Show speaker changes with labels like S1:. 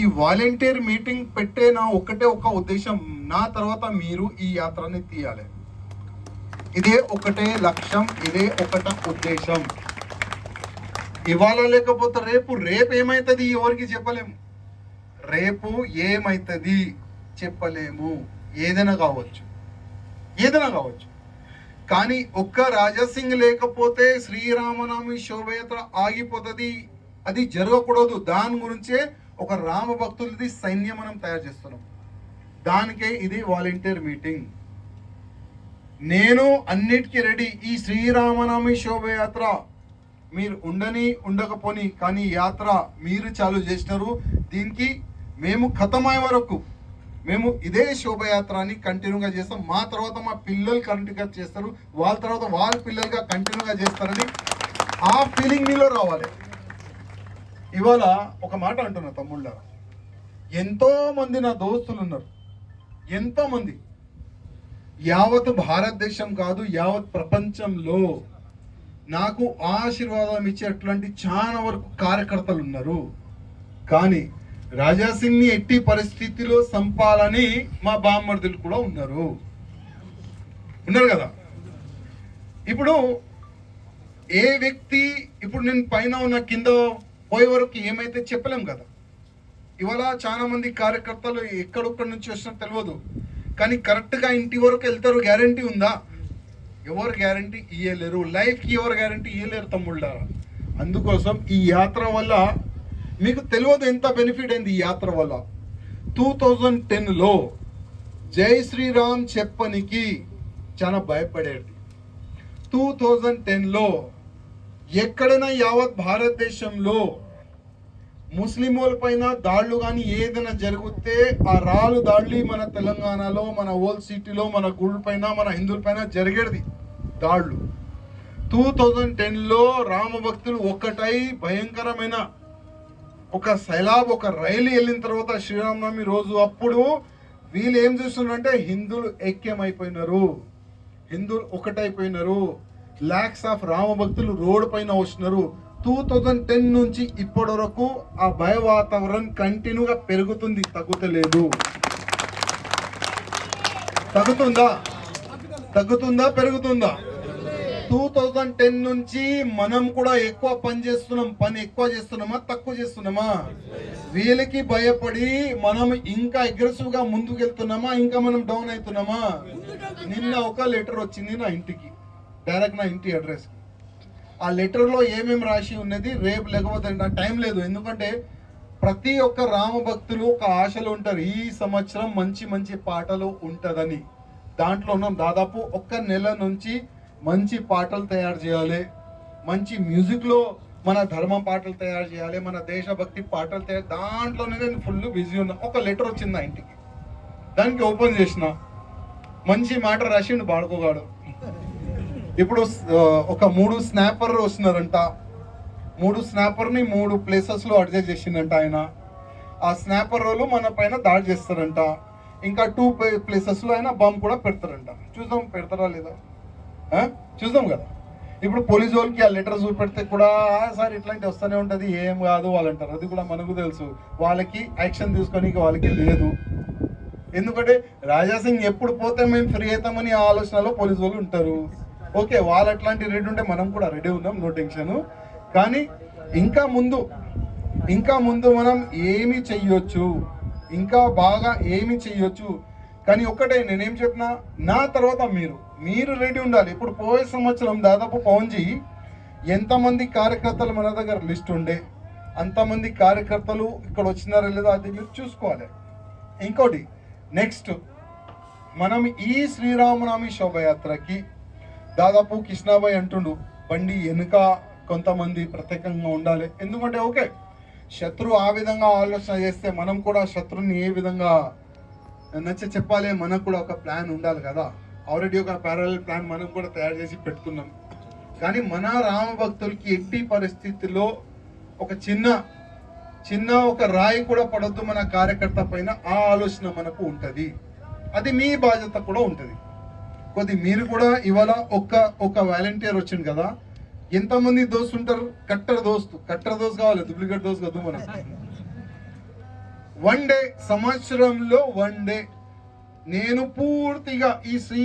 S1: ఈ volunteer meeting పెట్టే నా ఒకటే ఒక ఉద్దేశం, నా తర్వాత మీరు ఈ యాత్రని తీయాలి. ఇదే ఒకటే లక్ష్యం, ఇదే ఒకట ఉద్దేశం. ఇవాళ లేకపోతే రేపు ఏమైతుంది ఎవరికి చెప్పలేము. రేపు ఏమైతుంది చెప్పలేము. ఏదైనా కావచ్చు. కానీ ఒక్క రాజాసింగ్ లేకపోతే శ్రీరామనవమి శోభయాత్ర ఆగిపోతుంది. అది జరగకూడదు. దాని గురించే ఒక రామ భక్తులది సైన్యం మనం తయారు చేస్తున్నాం. దానికే ఇది వాలంటీర్ మీటింగ్. నేను అన్నిటికీ రెడీ. ఈ శ్రీరామనవమి శోభయాత్ర మీరు ఉండకపోని, కానీ యాత్ర మీరు చాలు చేసినారు. దీనికి మేము ఖతమయ్యే వరకు మేము ఇదే శోభయాత్రని కంటిన్యూగా చేస్తాం. మా తర్వాత మా పిల్లలు కంటిన్యూగా చేస్తారు, వాళ్ళ తర్వాత వాళ్ళ పిల్లలుగా కంటిన్యూగా చేస్తారని ఆ ఫీలింగ్ మీలో రావాలి. ఇవాళ ఒక మాట అంటున్నా తమ్ముళ్ళ, ఎంతో మంది నా దోస్తులు ఉన్నారు, ఎంతో మంది. యావత్ భారతదేశం కాదు, యావత్ ప్రపంచంలో నాకు ఆశీర్వాదం ఇచ్చేటువంటి చాలా వరకు కార్యకర్తలు ఉన్నారు. కానీ రాజాసింగ్ ని ఎట్టి పరిస్థితిలో సంపాలని మా బామ్మర్దులు కూడా ఉన్నారు కదా. ఇప్పుడు ఏ వ్యక్తి, ఇప్పుడు నేను పైన ఉన్న కింద పోయే వరకు ఏమైతే చెప్పలేం కదా. ఇవాళ చాలా మంది కార్యకర్తలు ఎక్కడొక్కడి నుంచి వచ్చినా తెలియదు, కానీ కరెక్ట్గా ఇంటి వరకు వెళ్తారు. గ్యారంటీ ఉందా? ఎవరు గ్యారంటీ ఇయ్యలేరు. లైఫ్కి ఎవరు గ్యారంటీ ఇయ్యలేరు తమ్ముళ్ళారా. అందుకోసం ఈ యాత్ర వల్ల మీకు తెలియదు ఎంత బెనిఫిట్ అయింది ఈ యాత్ర వల్ల. 2010లో జై శ్రీరామ్ చెప్పనికి చాలా భయపడేది. 2010లో ఎక్కడైనా యావత్ భారతదేశంలో ముస్లింల పైన దాడులు కానీ ఏదైనా జరిగితే ఆ రాళ్ళు దాడులు మన తెలంగాణలో, మన ఓల్డ్ సిటీలో, మన గుడి పైన, మన హిందువుల పైన జరిగేది దాడులు. 2010లో రామ భక్తులు ఒక్కటై భయంకరమైన ఒక సైలాబ్, ఒక రైలు వెళ్ళిన తర్వాత శ్రీరామనవమి రోజు అప్పుడు వీళ్ళు ఏం చేస్తున్నారంటే హిందువులు ఐక్యమైపోయినారు, హిందువులు ఒకటైపోయినారు. లాక్స్ ఆఫ్ రామ భక్తులు రోడ్డు పైన వస్తున్నారు. 2010 నుంచి ఇప్పటి వరకు ఆ భయ వాతావరణం కంటిన్యూగా పెరుగుతుంది, తగ్గుతలేదు. తగ్గుతుందా పెరుగుతుందా? 2010 నుంచి మనం కూడా ఎక్కువ పని ఎక్కువ చేస్తున్నామా తక్కువ చేస్తున్నామా? వీళ్ళకి భయపడి మనం ఇంకా అగ్రెసివ్ గా ముందుకు వెళ్తున్నామా, ఇంకా మనం డౌన్ అవుతున్నామా? నిన్న ఒక లెటర్ వచ్చింది నా ఇంటికి, డైరెక్ట్ నా ఇంటి అడ్రస్. ఆ లెటర్లో ఏమేమి రాసి ఉన్నది రేపు లేకపోతే నాకు టైం లేదు. ఎందుకంటే ప్రతి ఒక్క రామ భక్తులు ఒక ఆశలు ఉంటారు, ఈ సంవత్సరం మంచి మంచి పాటలు ఉంటుందని. దాంట్లో ఉన్నాం. దాదాపు 1 నెల నుంచి మంచి పాటలు తయారు చేయాలి, మంచి మ్యూజిక్లో మన ధర్మం పాటలు తయారు చేయాలి, మన దేశభక్తి పాటలు దాంట్లోనే నేను ఫుల్ బిజీ ఉన్నా. ఒక లెటర్ వచ్చింది నా ఇంటికి, దానికి ఓపెన్ చేసిన. మంచి మాట రాసిండు బాడుకోగాడు. ఇప్పుడు ఒక 3 స్నాపర్ వస్తున్నారంట. 3 స్నాపర్ని 3 ప్లేసెస్లో అడ్జస్ట్ చేసిందంట ఆయన. ఆ స్నాపర్ వాళ్ళు మన పైన దాడి చేస్తారంట. ఇంకా 2 ప్లేసెస్లో ఆయన బాంబు కూడా పెడతారంట. చూద్దాం పెడతారా లేదా, చూద్దాం కదా. ఇప్పుడు పోలీసు వాళ్ళకి ఆ లెటర్ చూపెడితే కూడా సార్ ఇట్లాంటి వస్తూనే ఉంటుంది, ఏం కాదు వాళ్ళు అంటారు. అది కూడా మనకు తెలుసు. వాళ్ళకి యాక్షన్ తీసుకొని వాళ్ళకి లేదు. ఎందుకంటే రాజాసింగ్ ఎప్పుడు పోతే మేము ఫ్రీ అవుతామని ఆలోచనలో పోలీసు వాళ్ళు ఉంటారు. ఓకే, వాళ్ళు అట్లాంటి రెడీ ఉంటే మనం కూడా రెడీ ఉన్నాం, నో టెన్షన్. కానీ ఇంకా ముందు మనం ఏమి చెయ్యొచ్చు, ఇంకా బాగా ఏమి చెయ్యొచ్చు. కానీ ఒక్కటే నేనేం చెప్పినా, నా తర్వాత మీరు రెడీ ఉండాలి. ఇప్పుడు పోయే సంవత్సరం దాదాపు పవన్జీ ఎంతమంది కార్యకర్తలు మన దగ్గర లిస్ట్ ఉండే, అంతమంది కార్యకర్తలు ఇక్కడ వచ్చినారా లేదా అది మీరు చూసుకోవాలి. ఇంకోటి నెక్స్ట్, మనం ఈ శ్రీరామనవమి శోభయాత్రకి దాదాపు కృష్ణాబాయ్ అంటుండు బండి వెనుక కొంతమంది ప్రత్యేకంగా ఉండాలి. ఎందుకంటే ఓకే, శత్రువు ఆ విధంగా ఆలోచన చేస్తే మనం కూడా శత్రువుని ఏ విధంగా చెప్పాలి, మనకు కూడా ఒక ప్లాన్ ఉండాలి కదా. ఆల్రెడీ ఒక ప్యారలల్ ప్లాన్ మనం కూడా తయారు చేసి పెట్టుకున్నాం. కానీ మన రామ భక్తులకి ఎట్టి పరిస్థితుల్లో ఒక చిన్న ఒక రాయి కూడా పడొద్దు మన కార్యకర్త పైన, ఆ ఆలోచన మనకు ఉంటుంది. అది మీ బాధ్యత కూడా ఉంటుంది. మీరు కూడా ఇవాళ ఒక వాలంటీర్ వచ్చింది కదా, ఎంతమంది దోస్తు ఉంటారు? కట్టర్ దోస్తు కావాలి, డూప్లికేట్ దోస్తు కాదు. మనం 1 డే, సంవత్సరంలో 1 డే నేను పూర్తిగా ఈ శ్రీ